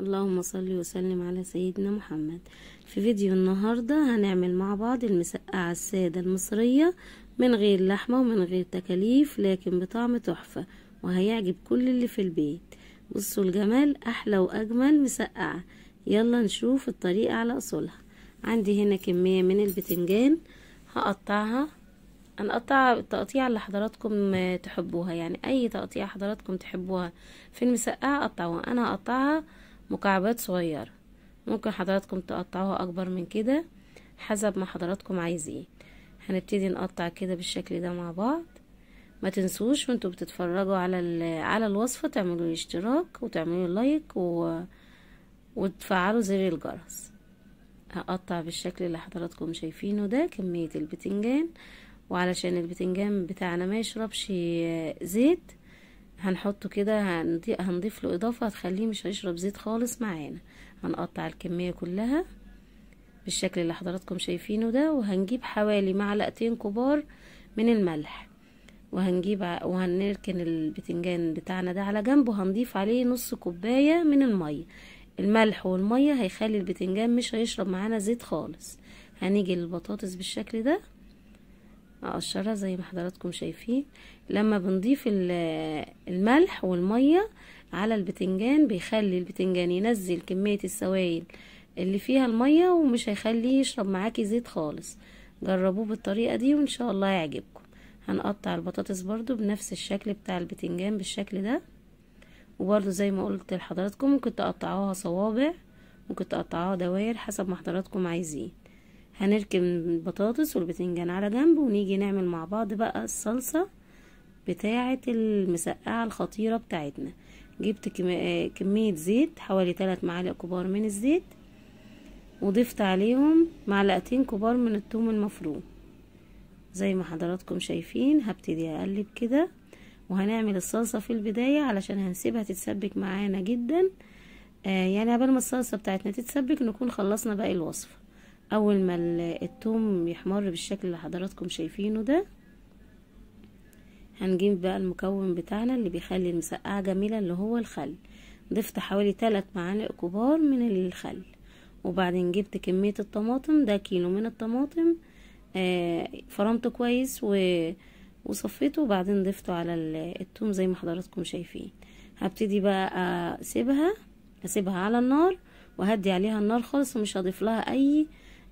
اللهم صل وسلم على سيدنا محمد. في فيديو النهاردة هنعمل مع بعض المسقعة السادة المصرية من غير لحمة ومن غير تكاليف، لكن بطعم تحفة وهيعجب كل اللي في البيت. بصوا الجمال، احلى واجمل مسقعة. يلا نشوف الطريقة على اصولها. عندي هنا كمية من البتنجان هقطعها. هنقطع التقطيع اللي حضراتكم تحبوها، يعني اي تقطيع حضراتكم تحبوها في المسقعة قطعوها. انا هقطعها مكعبات صغيرة، ممكن حضراتكم تقطعوها اكبر من كده حسب ما حضراتكم عايزين. هنبتدي نقطع كده بالشكل ده مع بعض. ما تنسوش وانتوا بتتفرجوا على الوصفة تعملوا الاشتراك وتعملوا لايك وتفعلوا زر الجرس. هقطع بالشكل اللي حضراتكم شايفينه ده كمية البتنجان، وعلشان البتنجان بتاعنا ما يشربش زيت هنحطه كده، هنضيف له اضافة هتخليه مش هيشرب زيت خالص معانا. هنقطع الكمية كلها بالشكل اللي حضراتكم شايفينه ده، وهنجيب حوالي معلقتين كبار من الملح، وهنركن البتنجان بتاعنا ده على جنب، وهنضيف عليه نص كوباية من المية. الملح والمية هيخلي البتنجان مش هيشرب معانا زيت خالص. هنيجي للبطاطس بالشكل ده اقشرها زي ما حضراتكم شايفين. لما بنضيف الملح والمية على البتنجان بيخلي البتنجان ينزل كمية السوائل اللي فيها المية، ومش هيخليه يشرب معاكي زيت خالص. جربوه بالطريقة دي وان شاء الله يعجبكم. هنقطع البطاطس برضو بنفس الشكل بتاع البتنجان بالشكل ده، وبرضو زي ما قلت لحضراتكم ممكن تقطعوها صوابع، ممكن تقطعوها دوائر حسب ما حضراتكم عايزين. هنركن البطاطس والبتنجان على جنب، ونيجي نعمل مع بعض بقى الصلصة بتاعة المسقعة الخطيرة بتاعتنا. جبت كمية زيت حوالي 3 معالق كبار من الزيت، وضفت عليهم معلقتين كبار من الثوم المفروم زي ما حضراتكم شايفين. هبتدي اقلب كده، وهنعمل الصلصة في البداية علشان هنسيبها تتسبك معانا جدا. يعني قبل ما الصلصة بتاعتنا تتسبك نكون خلصنا باقي الوصفة. اول ما الثوم يحمر بالشكل اللي حضراتكم شايفينه ده، هنجيب بقى المكون بتاعنا اللي بيخلي المسقعة جميلة اللي هو الخل. ضفت حوالي 3 معالق كبار من الخل، وبعدين جبت كمية الطماطم، ده كيلو من الطماطم. فرمته كويس وصفيته، وبعدين ضفته على الثوم زي ما حضراتكم شايفين. هبتدي بقى اسيبها على النار، وهدي عليها النار خالص، ومش هضيف لها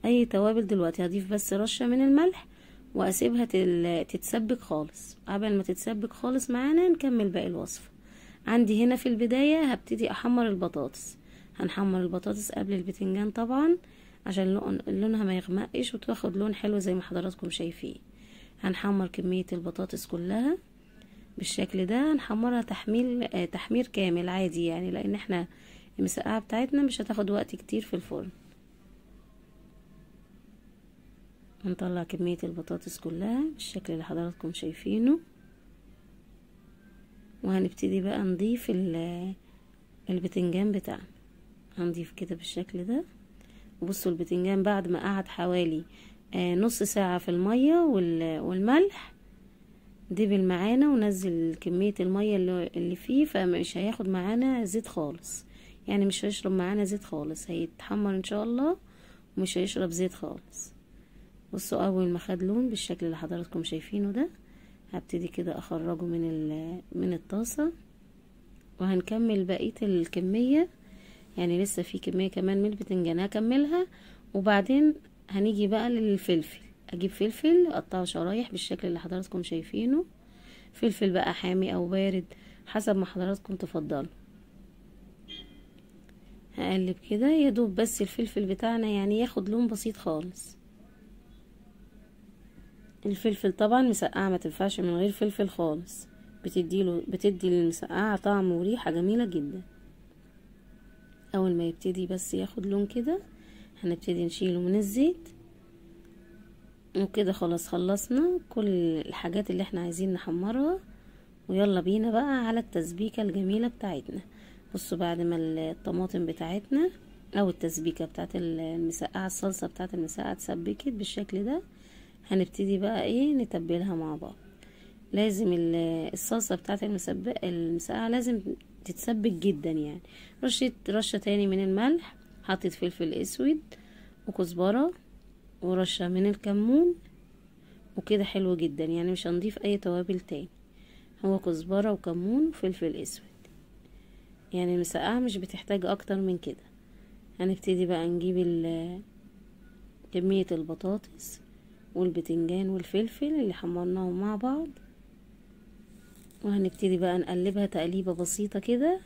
اي توابل دلوقتي. هضيف بس رشة من الملح واسيبها تتسبك خالص. قبل ما تتسبك خالص معانا نكمل باقي الوصفة. عندي هنا في البداية هبتدي احمر البطاطس. هنحمر البطاطس قبل البتنجان طبعا عشان لونها ما يغمقش وتاخد لون حلو زي ما حضراتكم شايفين. هنحمر كمية البطاطس كلها بالشكل ده. هنحمرها تحمير كامل عادي، يعني لان احنا المسقعة بتاعتنا مش هتاخد وقت كتير في الفرن. هنطلع كمية البطاطس كلها بالشكل اللي حضراتكم شايفينه، وهنبتدي بقى نضيف البتنجان بتاعنا. هنضيف كده بالشكل ده. وبصوا البتنجان بعد ما قعد حوالي نص ساعة في المية والملح دبل معانا ونزل كمية المية اللي فيه، فمش هياخد معانا زيت خالص، يعني مش هيشرب معانا زيت خالص، هيتحمر ان شاء الله ومش هيشرب زيت خالص. بصوا اول ما خد لون بالشكل اللي حضراتكم شايفينه ده، هبتدي كده اخرجه من الطاسة، وهنكمل بقية الكمية. يعني لسه في كمية كمان من البتنجان هكملها، وبعدين هنيجي بقى للفلفل. اجيب فلفل اقطعه شرايح بالشكل اللي حضراتكم شايفينه. فلفل بقى حامي او بارد حسب ما حضراتكم تفضلوا. هقلب كده يا دوب بس الفلفل بتاعنا يعني ياخد لون بسيط خالص. الفلفل طبعا مسقعة ما تنفعش من غير فلفل خالص، بتدي للمسقعة طعم وريحة جميلة جدا. اول ما يبتدي بس ياخد لون كده هنبتدي نشيله من الزيت، وكده خلاص خلصنا كل الحاجات اللي احنا عايزين نحمرها. ويلا بينا بقى على التسبيكة الجميلة بتاعتنا. بصوا بعد ما الطماطم بتاعتنا او التسبيكة بتاعت المسقعة، الصلصة بتاعت المسقعة اتسبكت بالشكل ده، هنبتدي بقى ايه نتبلها مع بعض. لازم الصلصة بتاعت المسقعة لازم تتسبك جدا يعني. رشة تاني من الملح، حطيت فلفل اسود وكزبرة ورشة من الكمون، وكده حلو جدا يعني. مش هنضيف اي توابل تاني، هو كزبرة وكمون وفلفل اسود يعني. المسقعة مش بتحتاج اكتر من كده. هنبتدي بقى نجيب كمية البطاطس والبتنجان والفلفل اللي حمرناهم مع بعض، وهنبتدي بقى نقلبها تقليبة بسيطة كده.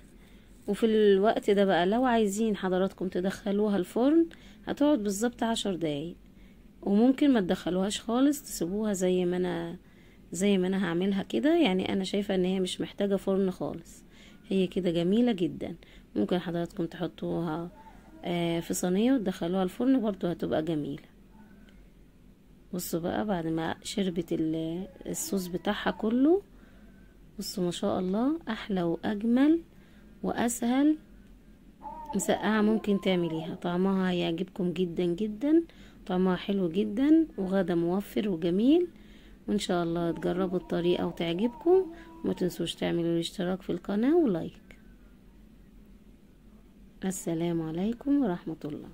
وفي الوقت ده بقى لو عايزين حضراتكم تدخلوها الفرن هتقعد بالظبط 10 دقايق، وممكن ما تدخلوهاش خالص، تسيبوها زي ما انا هعملها كده يعني. انا شايفة ان هي مش محتاجة فرن خالص، هي كده جميلة جدا. ممكن حضراتكم تحطوها في صينية وتدخلوها الفرن برضو هتبقى جميلة. بصوا بقى بعد ما شربت الصوص بتاعها كله، بصوا ما شاء الله، احلى واجمل واسهل مسقعة ممكن تعمليها. طعمها هيعجبكم جدا جدا، طعمها حلو جدا وغدا موفر وجميل. وان شاء الله تجربوا الطريقة وتعجبكم، وما تنسوش تعملوا الاشتراك في القناة ولايك. السلام عليكم ورحمة الله.